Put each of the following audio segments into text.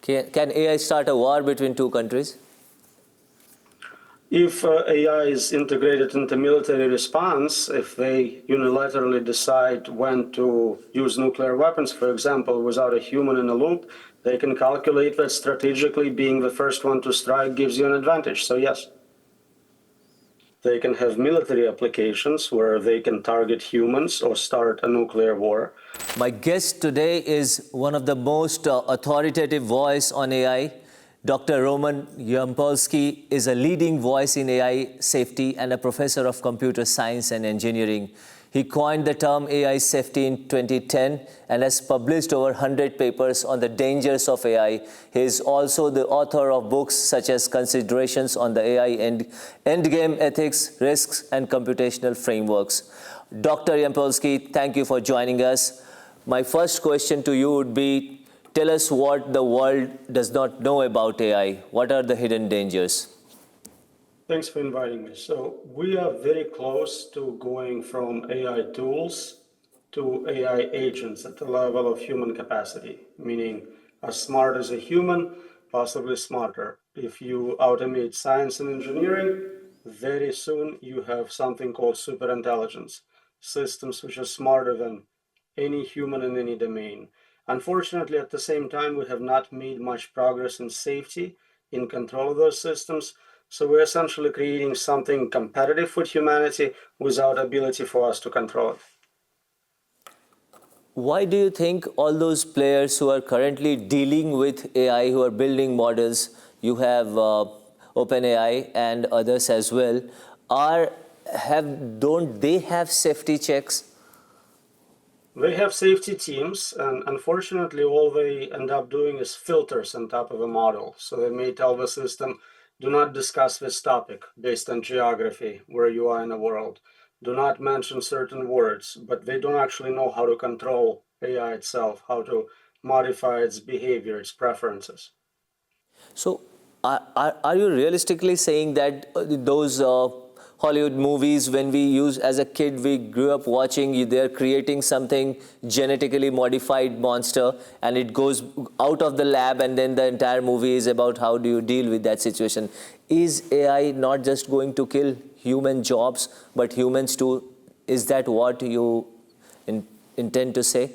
Can AI start a war between two countries? If AI is integrated into military response, if they unilaterally decide when to use nuclear weapons, for example, without a human in the loop, they can calculate that strategically being the first one to strike gives you an advantage. So yes, they can have military applications where they can target humans or start a nuclear war. My guest today is one of the most authoritative voice on AI. Dr. Roman Yampolskiy is a leading voice in AI safety and a professor of computer science and engineering. He coined the term AI safety in 2010 and has published over 100 papers on the dangers of AI. He is also the author of books such as Considerations on the AI Endgame Ethics, Risks, and Computational Frameworks. Dr. Yampolskiy, thank you for joining us. My first question to you would be, tell us what the world does not know about AI. What are the hidden dangers? Thanks for inviting me. So we are very close to going from AI tools to AI agents at the level of human capacity, meaning as smart as a human, possibly smarter. If you automate science and engineering, very soon you have something called superintelligence, systems which are smarter than any human in any domain. Unfortunately, at the same time, we have not made much progress in safety, in control of those systems. So we're essentially creating something competitive with humanity without ability for us to control it. Why do you think all those players who are currently dealing with AI, who are building models, you have OpenAI and others as well, don't they have safety checks? They have safety teams, and unfortunately, all they end up doing is filters on top of a model. So they may tell the system, do not discuss this topic based on geography, where you are in the world. Do not mention certain words, but they don't actually know how to control AI itself, how to modify its behavior, its preferences. So are you realistically saying that those Hollywood movies, when we use as a kid, we grew up watching, they're creating something genetically modified monster and it goes out of the lab and then the entire movie is about how do you deal with that situation. Is AI not just going to kill human jobs, but humans too? Is that what you intend to say?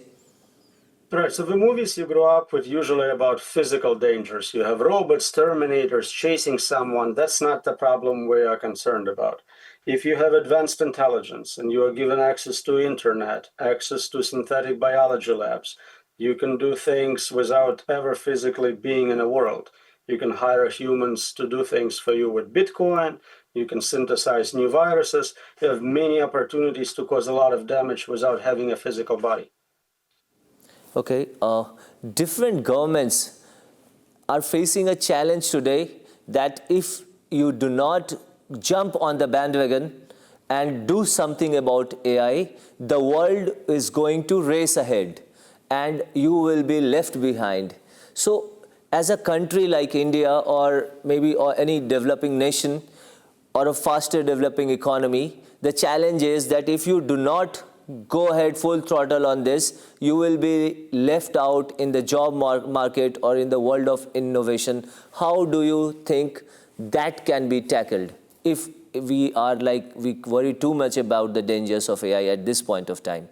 Right, so the movies you grow up with usually about physical dangers. You have robots, terminators chasing someone. That's not the problem we are concerned about. If you have advanced intelligence and you are given access to internet, access to synthetic biology labs, you can do things without ever physically being in a world. You can hire humans to do things for you with Bitcoin. You can synthesize new viruses. You have many opportunities to cause a lot of damage without having a physical body. Okay, different governments are facing a challenge today that if you do not jump on the bandwagon and do something about AI, the world is going to race ahead and you will be left behind. So as a country like India or maybe any developing nation or a faster developing economy, the challenge is that if you do not go ahead full throttle on this, you will be left out in the job market or in the world of innovation. How do you think that can be tackled if we worry too much about the dangers of AI at this point of time?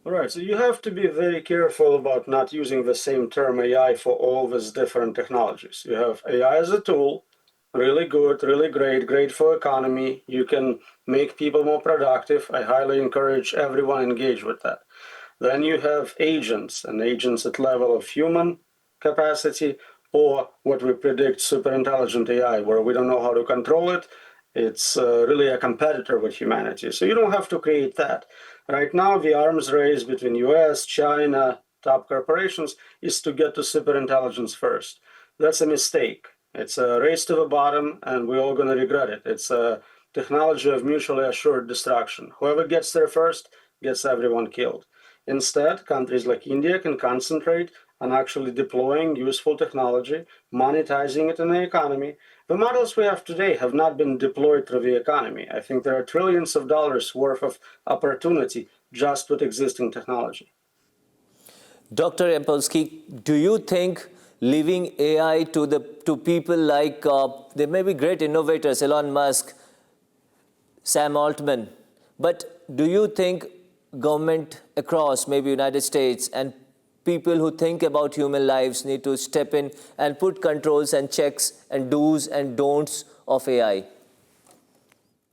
All right, so you have to be very careful about not using the same term AI for all these different technologies. You have AI as a tool, really good, really great for economy. You can make people more productive. I highly encourage everyone engage with that. Then you have agents, and agents at level of human capacity, or what we predict superintelligent AI, where we don't know how to control it. It's really a competitor with humanity. So you don't have to create that. Right now, the arms race between US, China, top corporations is to get to superintelligence first. That's a mistake. It's a race to the bottom, and we're all going to regret it. It's a technology of mutually assured destruction. Whoever gets there first gets everyone killed. Instead, countries like India can concentrate on actually deploying useful technology, monetizing it in the economy. The models we have today have not been deployed through the economy. I think there are trillions of dollars worth of opportunity just with existing technology. Dr. Yampolskiy, do you think leaving AI to people like, they may be great innovators, Elon Musk, Sam Altman, but do you think government across maybe United States and people who think about human lives need to step in and put controls and checks and do's and don'ts of AI?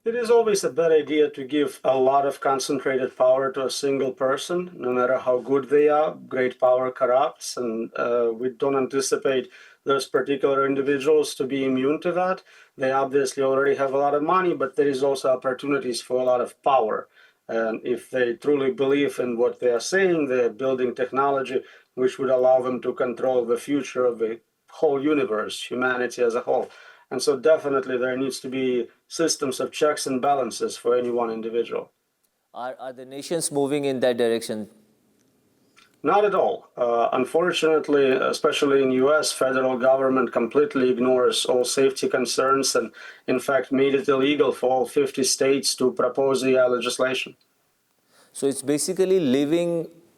It is always a bad idea to give a lot of concentrated power to a single person, no matter how good they are. Great power corrupts, and we don't anticipate those particular individuals to be immune to that. They obviously already have a lot of money, but there is also opportunities for a lot of power. And if they truly believe in what they are saying, they're building technology which would allow them to control the future of the whole universe, humanity as a whole. And so definitely there needs to be systems of checks and balances for any one individual. Are the nations moving in that direction? Not at all. Unfortunately, especially in US, federal government completely ignores all safety concerns and in fact made it illegal for all 50 states to propose AI legislation. So it's basically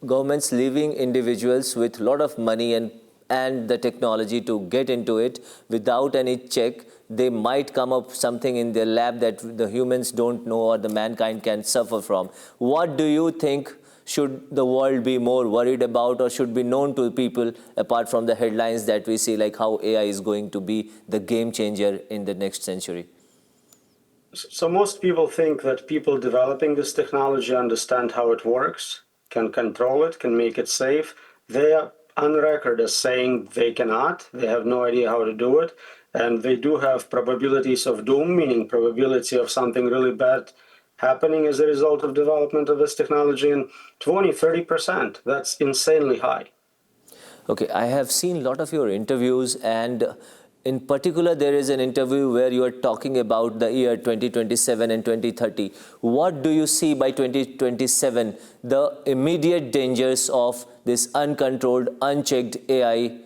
governments leaving individuals with a lot of money and the technology to get into it without any check. They might come up something in their lab that the humans don't know or the mankind can suffer from. What do you think should the world be more worried about or should be known to people apart from the headlines that we see, like how AI is going to be the game changer in the next century? So most people think that people developing this technology understand how it works, can control it, can make it safe. They are on record as saying they cannot, they have no idea how to do it, and they do have probabilities of doom, meaning probability of something really bad happening as a result of development of this technology in 20, 30%. That's insanely high. Okay, I have seen a lot of your interviews, and in particular, there is an interview where you are talking about the year 2027 and 2030. What do you see by 2027, the immediate dangers of this uncontrolled, unchecked AI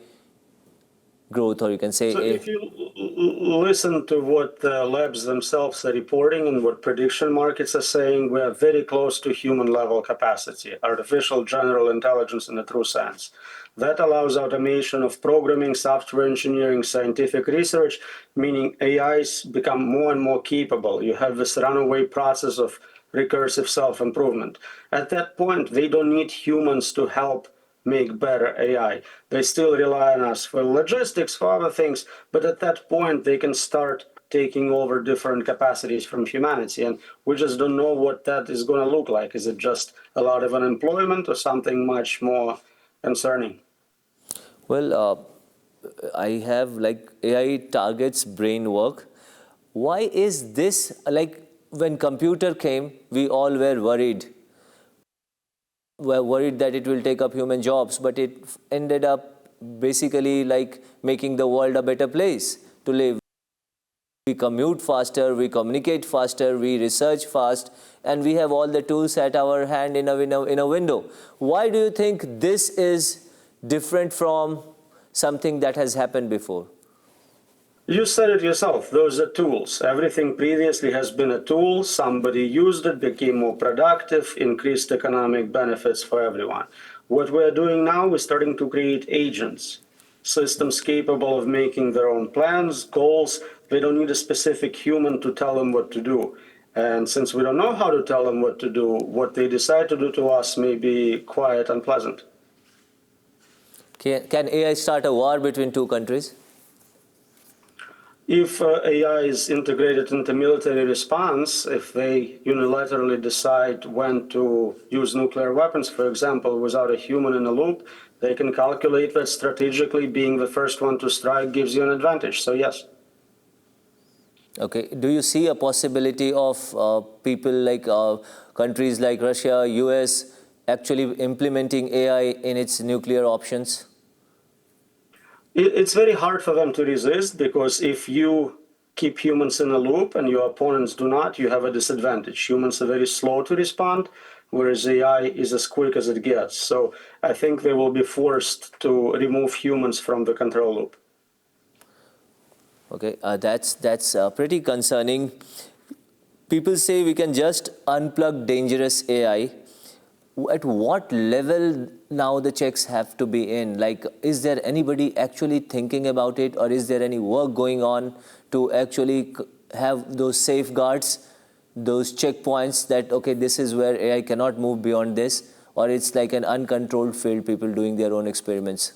growth, or you can say So if you listen to what the labs themselves are reporting and what prediction markets are saying, we are very close to human level capacity, artificial general intelligence in the true sense. That allows automation of programming, software engineering, scientific research, meaning AIs become more and more capable. You have this runaway process of recursive self-improvement. At that point, they don't need humans to help make better AI. They still rely on us for logistics, for other things, but at that point they can start taking over different capacities from humanity, and we just don't know what that is going to look like. Is it just a lot of unemployment or something much more concerning? well, I have like AI targets brain work. Why is this like when computer came, we all were worried that it will take up human jobs, but it ended up basically like making the world a better place to live. We commute faster, we communicate faster, we research fast, and we have all the tools at our hand in a window. Why do you think this is different from something that has happened before? You said it yourself, those are tools. Everything previously has been a tool. Somebody used it, became more productive, increased economic benefits for everyone. What we're doing now is starting to create agents, systems capable of making their own plans, goals. They don't need a specific human to tell them what to do. And since we don't know how to tell them what to do, what they decide to do to us may be quite unpleasant. Can AI start a war between two countries? If AI is integrated into military response, if they unilaterally decide when to use nuclear weapons, for example, without a human in the loop, they can calculate that strategically being the first one to strike gives you an advantage. So yes. Okay. Do you see a possibility of people like countries like Russia, US actually implementing AI in its nuclear options? It's very hard for them to resist because if you keep humans in a loop and your opponents do not, you have a disadvantage. Humans are very slow to respond, whereas AI is as quick as it gets. So I think they will be forced to remove humans from the control loop. Okay, that's pretty concerning. People say we can just unplug dangerous AI. at what level now the checks have to be in? Like, is there anybody actually thinking about it, or is there any work going on to actually have those safeguards, those checkpoints that, okay, this is where AI cannot move beyond this, or it's like an uncontrolled field, people doing their own experiments?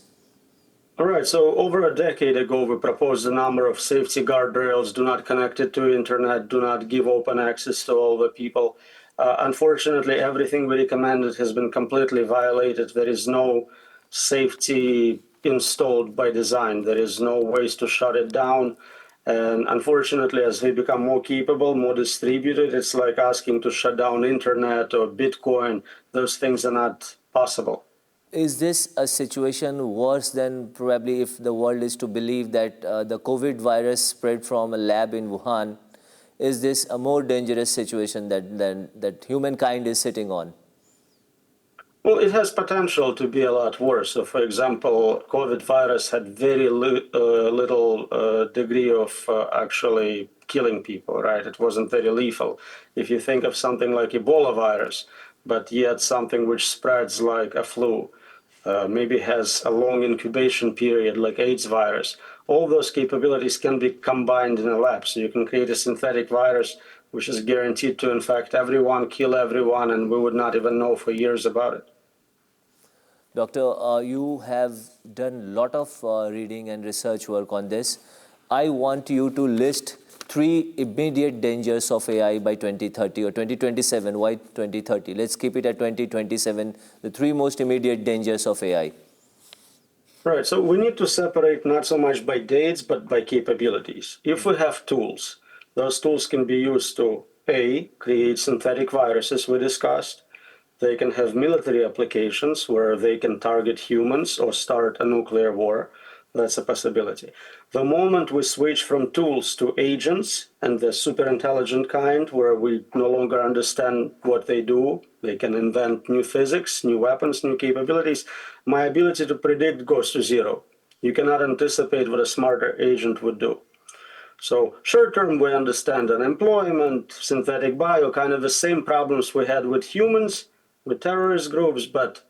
All right, so over a decade ago, we proposed a number of safety guardrails: do not connect it to internet, do not give open access to all the people. Unfortunately, everything we recommended has been completely violated. There is no safety installed by design. There is no ways to shut it down. And unfortunately, as we become more capable, more distributed, it's like asking to shut down internet or Bitcoin. Those things are not possible. Is this a situation worse than probably if the world is to believe that the COVID virus spread from a lab in Wuhan? Is this a more dangerous situation that humankind is sitting on? Well, it has potential to be a lot worse. So, for example, COVID virus had very little degree of actually killing people, right? It wasn't very lethal. If you think of something like Ebola virus, but yet something which spreads like a flu, maybe has a long incubation period like AIDS virus, all those capabilities can be combined in a lab. So you can create a synthetic virus which is guaranteed to infect everyone, kill everyone, and we would not even know for years about it. Doctor, you have done a lot of reading and research work on this. I want you to list 3 immediate dangers of AI by 2030 or 2027. Why 2030? Let's keep it at 2027, the 3 most immediate dangers of AI. Right, so we need to separate not so much by dates, but by capabilities. If we have tools, those tools can be used to A, create synthetic viruses we discussed. They can have military applications where they can target humans or start a nuclear war. That's a possibility. The moment we switch from tools to agents, and the superintelligent kind, where we no longer understand what they do, they can invent new physics, new weapons, new capabilities, my ability to predict goes to zero. You cannot anticipate what a smarter agent would do. So short term, we understand unemployment, synthetic bio, kind of the same problems we had with humans, with terrorist groups, but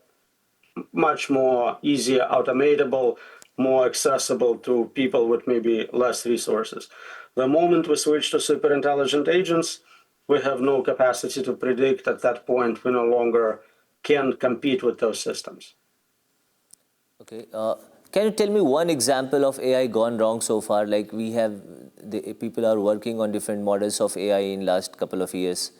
much more easier, automatable, more accessible to people with maybe less resources. The moment we switch to superintelligent agents, we have no capacity to predict. At that point, we no longer can compete with those systems. Okay. Can you tell me one example of AI gone wrong so far? Like people are working on different models of AI in last couple of years.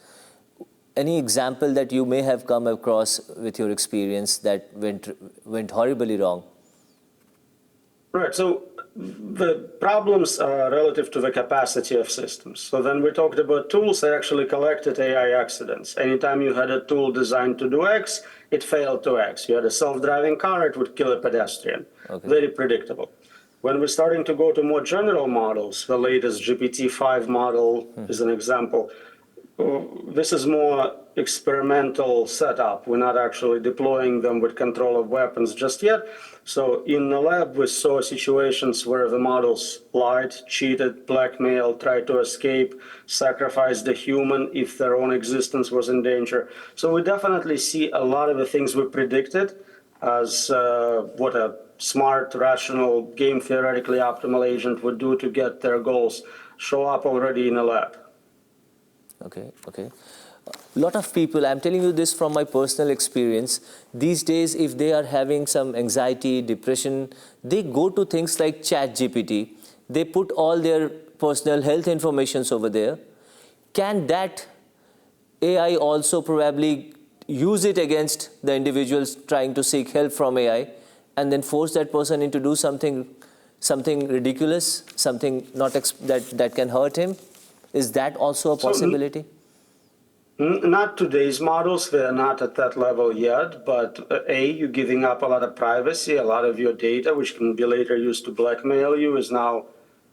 Any example that you may have come across with your experience that went horribly wrong? Right. So the problems are relative to the capacity of systems. So then we talked about tools. I actually collected AI accidents. Anytime you had a tool designed to do X, it failed to X. You had a self-driving car, it would kill a pedestrian. Okay. Very predictable. When we're starting to go to more general models, the latest GPT-5 model is an example. This is more experimental setup. We're not actually deploying them with control of weapons just yet. So in the lab, we saw situations where the models lied, cheated, blackmailed, tried to escape, sacrificed the human if their own existence was in danger. So we definitely see a lot of the things we predicted as what a smart, rational, game theoretically optimal agent would do to get their goals show up already in the lab. Okay, okay. A lot of people, I'm telling you this from my personal experience, these days if they are having some anxiety, depression, they go to things like ChatGPT, they put all their personal health informations over there. Can that AI also probably use it against the individuals trying to seek help from AI and then force that person into do something ridiculous, something that can hurt him? Is that also a possibility? Not today's models, they're not at that level yet, but you're giving up a lot of privacy, a lot of your data, which can be later used to blackmail you, is now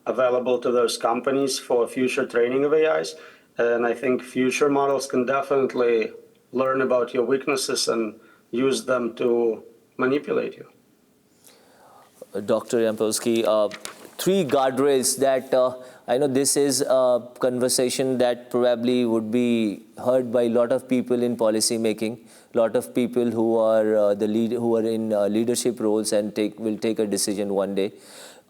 available to those companies for future training of AIs. And I think future models can definitely learn about your weaknesses and use them to manipulate you. Dr. Yampolskiy, three guardrails that I know this is a conversation that probably would be heard by a lot of people in policy making, a lot of people who are who are in leadership roles and will take a decision one day.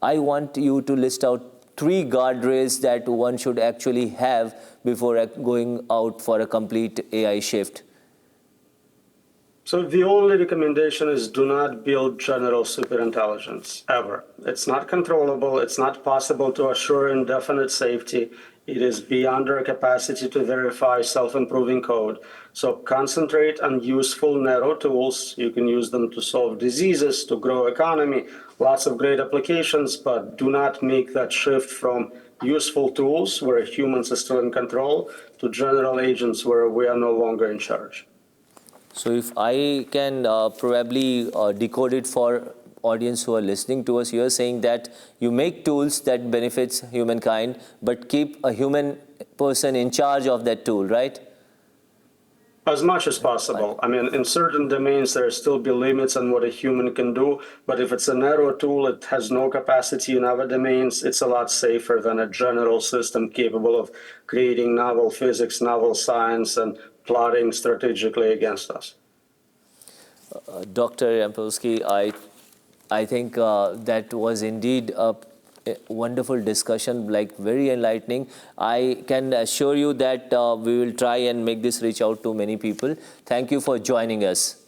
I want you to list out three guardrails that one should actually have before going out for a complete AI shift. So the only recommendation is do not build general superintelligence, ever. It's not controllable, it's not possible to assure indefinite safety, it is beyond our capacity to verify self-improving code. So concentrate on useful narrow tools. You can use them to solve diseases, to grow economy, lots of great applications, but do not make that shift from useful tools where humans are still in control to general agents where we are no longer in charge. So if I can probably decode it for audience who are listening to us, you're saying that you make tools that benefits humankind, but keep a human person in charge of that tool, right? As much as possible. I mean, in certain domains, there still be limits on what a human can do, but if it's a narrow tool, it has no capacity in other domains, it's a lot safer than a general system capable of creating novel physics, novel science, and plotting strategically against us. Dr. Yampolskiy, I think that was indeed a wonderful discussion, like very enlightening. I can assure you that we will try and make this reach out to many people. Thank you for joining us.